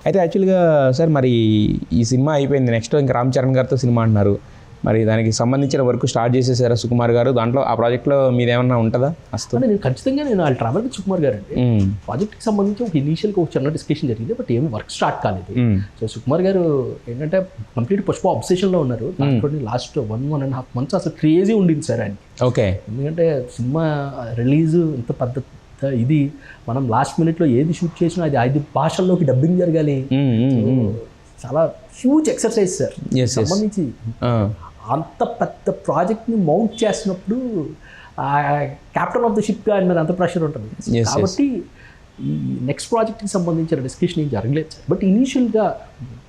అయితే యాక్చువల్గా సార్ మరి ఈ సినిమా అయిపోయింది, నెక్స్ట్ ఇంకా రామ్ చరణ్ గారితో సినిమా అంటున్నారు, మరి దానికి సంబంధించిన వర్క్ స్టార్ట్ చేసేసారా సుకుమార్ గారు? దాంట్లో ఆ ప్రాజెక్ట్లో మీదేమన్నా ఉంటుందా? అంటే నేను ఖచ్చితంగా వాళ్ళు ట్రావెల్ విత్ సుకుమార్ గారు అండి. ప్రాజెక్ట్కి సంబంధించి ఒక ఇనీషియల్గా ఒక చిన్న డిస్కషన్ జరిగింది, బట్ ఏం వర్క్ స్టార్ట్ కాలేదు. సో సుకుమార్ గారు ఏంటంటే కంప్లీట్ పుష్ప అబ్సెషన్లో ఉన్నారు. లాస్ట్ 1.5 months అసలు క్రేజీ ఉండింది సార్ ఆయన. ఓకే. ఎందుకంటే సినిమా రిలీజ్ ఇంత పెద్ద ఇది మనం లాస్ట్ మినిట్లో ఏది షూట్ చేసినా అది 5 భాషల్లోకి డబ్బింగ్ జరగాలి. చాలా హ్యూజ్ ఎక్సర్సైజ్ సార్. సంబంధించి అంత పెద్ద ప్రాజెక్ట్ని మౌంట్ చేసినప్పుడు క్యాప్టెన్ ఆఫ్ ద షిప్గా ఆయన మీద అంత ప్రెషర్ ఉంటుంది. కాబట్టి ఈ నెక్స్ట్ ప్రాజెక్ట్కి సంబంధించిన డిస్కషన్ ఏం జరగలేదు సార్. బట్ ఇనీషియల్గా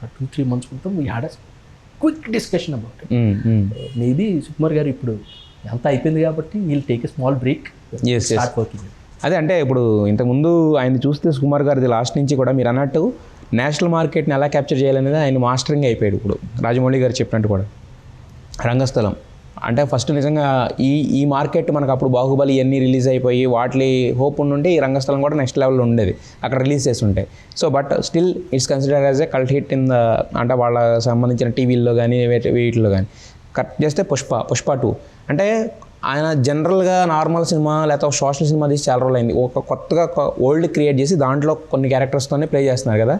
2-3 months క్రితం we had a quick discussion about it. Maybe Sukumar గారు ఇప్పుడు అంత అయిపోయింది కాబట్టి we'll take a small break, start working. అదే అంటే ఇప్పుడు ఇంతకుముందు ఆయన చూస్తే సుకుమార్ గారిది లాస్ట్ నుంచి కూడా మీరు అన్నట్టు నేషనల్ మార్కెట్ని ఎలా క్యాప్చర్ చేయాలనేది ఆయన మాస్టరింగ్ అయిపోయాడు. ఇప్పుడు రాజమౌళి గారు చెప్పినట్టు కూడా రంగస్థలం అంటే ఫస్ట్ నిజంగా ఈ మార్కెట్ మనకు అప్పుడు బాహుబలి ఇవన్నీ రిలీజ్ అయిపోయి వాటి హోప్ ఉండుంటే ఈ రంగస్థలం కూడా నెక్స్ట్ లెవెల్లో ఉండేది, అక్కడ రిలీజ్ చేసి ఉంటాయి. So but still it's consider as a cult hit in the అంటే వాళ్ళ సంబంధించిన టీవీల్లో కానీ వీటిలో కానీ. కట్ చేస్తే పుష్ప 2 అంటే ఆయన జనరల్గా నార్మల్ సినిమా లేకపోతే సోషల్ సినిమా తీసి చాలా రోజులు అయింది, ఒక కొత్తగా ఓల్డ్ క్రియేట్ చేసి దాంట్లో కొన్ని క్యారెక్టర్స్తోనే ప్లే చేస్తున్నారు కదా.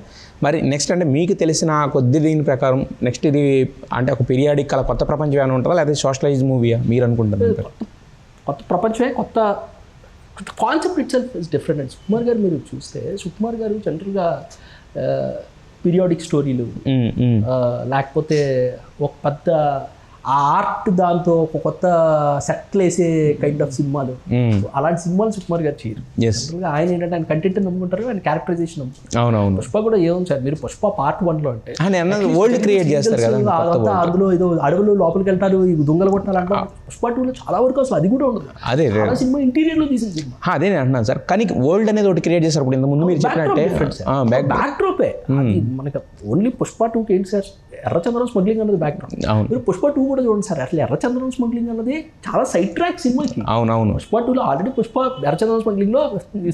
మరి నెక్స్ట్ అంటే మీకు తెలిసిన కొద్ది దీని ప్రకారం నెక్స్ట్ ఇది అంటే ఒక పీరియాడిక్ అలా కొత్త ప్రపంచం ఏమైనా ఉంటుందా లేకపోతే సోషలైజ్ మూవీయా మీరు అనుకుంటారు? కొత్త ప్రపంచమే, కొత్త concept it self is different. And Sukumar గారు మీరు చూస్తే సుకుమార్ గారు జనరల్గా పీరియాడిక్ స్టోరీలు లేకపోతే ఒక పెద్ద ఆ ఆర్ట్ దాంతో ఒక కొత్త సెట్లు వేసే కైండ్ ఆఫ్ సినిమాలు, అలాంటి సినిమాలు సుకుమార్ గారు చేయరు. ఆయన ఏంటంటే ఆయన కంటెంట్ నమ్ముకుంటారు, ఆయన క్యారెక్టరైజేషన్ నమ్ముకుంటారు. పుష్ప కూడా ఏముంది సార్, మీరు పుష్ప Part 1లో అంటే వరల్డ్ క్రియేట్ చేస్తారు కదా, అందులో ఏదో అడవులు లోపలికి వెళ్తారు, ఈ దొంగలు కొట్టాలంటే పుష్ప 2లో చాలా వరకు అసలు అది కూడా ఉండదు. అదే సినిమా ఇంటీరియర్ లో తీసిన సినిమా. అదే నేను అంటున్నాను సార్, కానీ వరల్డ్ అనేది ఒకటి క్రియేట్ చేస్తారు. ఇప్పుడు ఇంత ముందు మీరు చెప్పినట్టే బ్యాక్ డ్రాపే మనకి ఓన్లీ పుష్ప 2కి ఏంటి సార్, ఎర్రచంద్రం స్మగ్లింగ్ అన్నది బ్యాక్ డ్రాప్. మీరు పుష్ప 2 కూడా చూడండి సార్, అట్లా ఎర్రచంద్రం స్మగ్లింగ్ అన్నది చాలా సైడ్ ట్రాక్ సినిమాకి. అవునవును. పుష్ప 2లో ఆల్రెడీ పుష్ప ఎర్రచంద్రం స్మగ్లింగ్ లో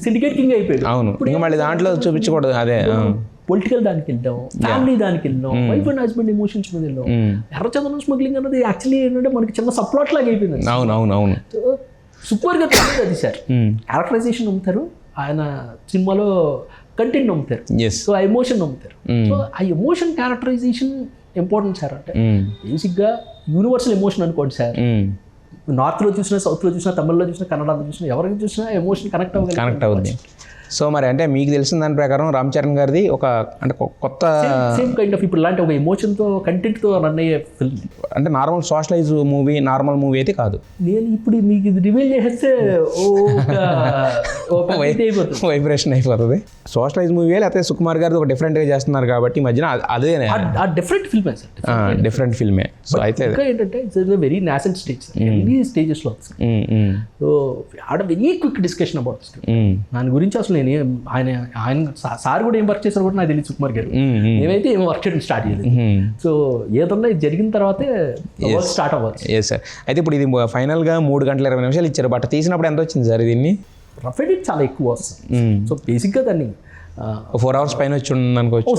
సిండికేట్ కింగ్ అయిపోయాడు. అవును, ఇంకా మళ్ళీ దాంట్లో చూపించకూడదు. అదే పొలిటికల్ దానికి వెళ్ళాం, ఫ్యామిలీ దానికి వెళ్ళాం, వైఫ్ అండ్ హస్బెండ్ ఎమోషన్స్ మీద వెళ్ళాం. ఎర్రచంద్రం స్మగ్లింగ్ అన్నది యాక్చువల్లీ ఏంటంటే మనకి చిన్న సప్లాట్ లాగా అయిపోయింది. అవును. సూపర్ గా అది సార్, క్యారెక్టరైజేషన్ నమ్ముతారు, ఆయన సినిమాలో కంటెంట్ నమ్ముతారు, సో ఆ ఎమోషన్ నమ్ముతారు. సో ఆ ఎమోషన్ క్యారెక్టరైజేషన్ ఇంపార్టెంట్ సార్. అంటే బేసిక్గా యూనివర్సల్ ఎమోషన్ అనుకోండి సార్, నార్త్లో చూసినా, సౌత్లో చూసినా, తమిళ్లో చూసినా, కన్నడలో చూసినా, ఎవరికి చూసినా ఎమోషన్ కనెక్ట్ అవుతుంది. సో మరి అంటే మీకు తెలిసిన దాని ప్రకారం రామ్ చరణ్ గారిది ఒక అంటే కొత్త సేమ్ కైండ్ ఆఫ్ ఇప్పుడు లాంటి ఒక ఎమోషన్తో కంటెంట్తో రన్ అయ్యే ఫిల్మ్. అంటే normal socialise movie, normal movie అయితే కాదు. నేను ఇప్పుడు మీకు ఇది రివీల్ చేసేస్తే వైబ్రేషన్ అయిపోతుంది. సోషలైజ్ మూవీ లేకపోతే సుకుమార్ గారిది ఒక డిఫరెంట్గా చేస్తున్నారు కాబట్టి మధ్యన అదే డిఫరెంట్ ఫిల్మే సార్, డిఫరెంట్ ఫిల్మే. సో అయితే ఏంటంటే it's very nascent stage, any స్టేజెస్లో. సో ఆడ వెరీ క్విక్ డిస్కషన్ అబౌట్ దాని గురించి. అసలు నేను ఆయన సార్ కూడా ఏం వర్క్ చేశారు కూడా నాకు తెలియదు సుకుమార్ గారు, మేమైతే ఏం వర్క్ చేయడం స్టార్ట్ చేయలేదు. సో ఏదన్నా ఇది జరిగిన తర్వాతే వర్క్ స్టార్ట్ అవ్వచ్చు. Yes sir. అయితే ఇప్పుడు ఇది ఫైనల్గా 3 గంటల 20 నిమిషాలు ఇచ్చారు, బట్ తీసినప్పుడు ఎంత వచ్చింది సార్ దీన్ని? రఫ్ ఎడిట్ చాలా ఎక్కువ వస్తుంది. సో బేసిక్గా దాన్ని 4 hours పైన వచ్చి అనుకోవచ్చు.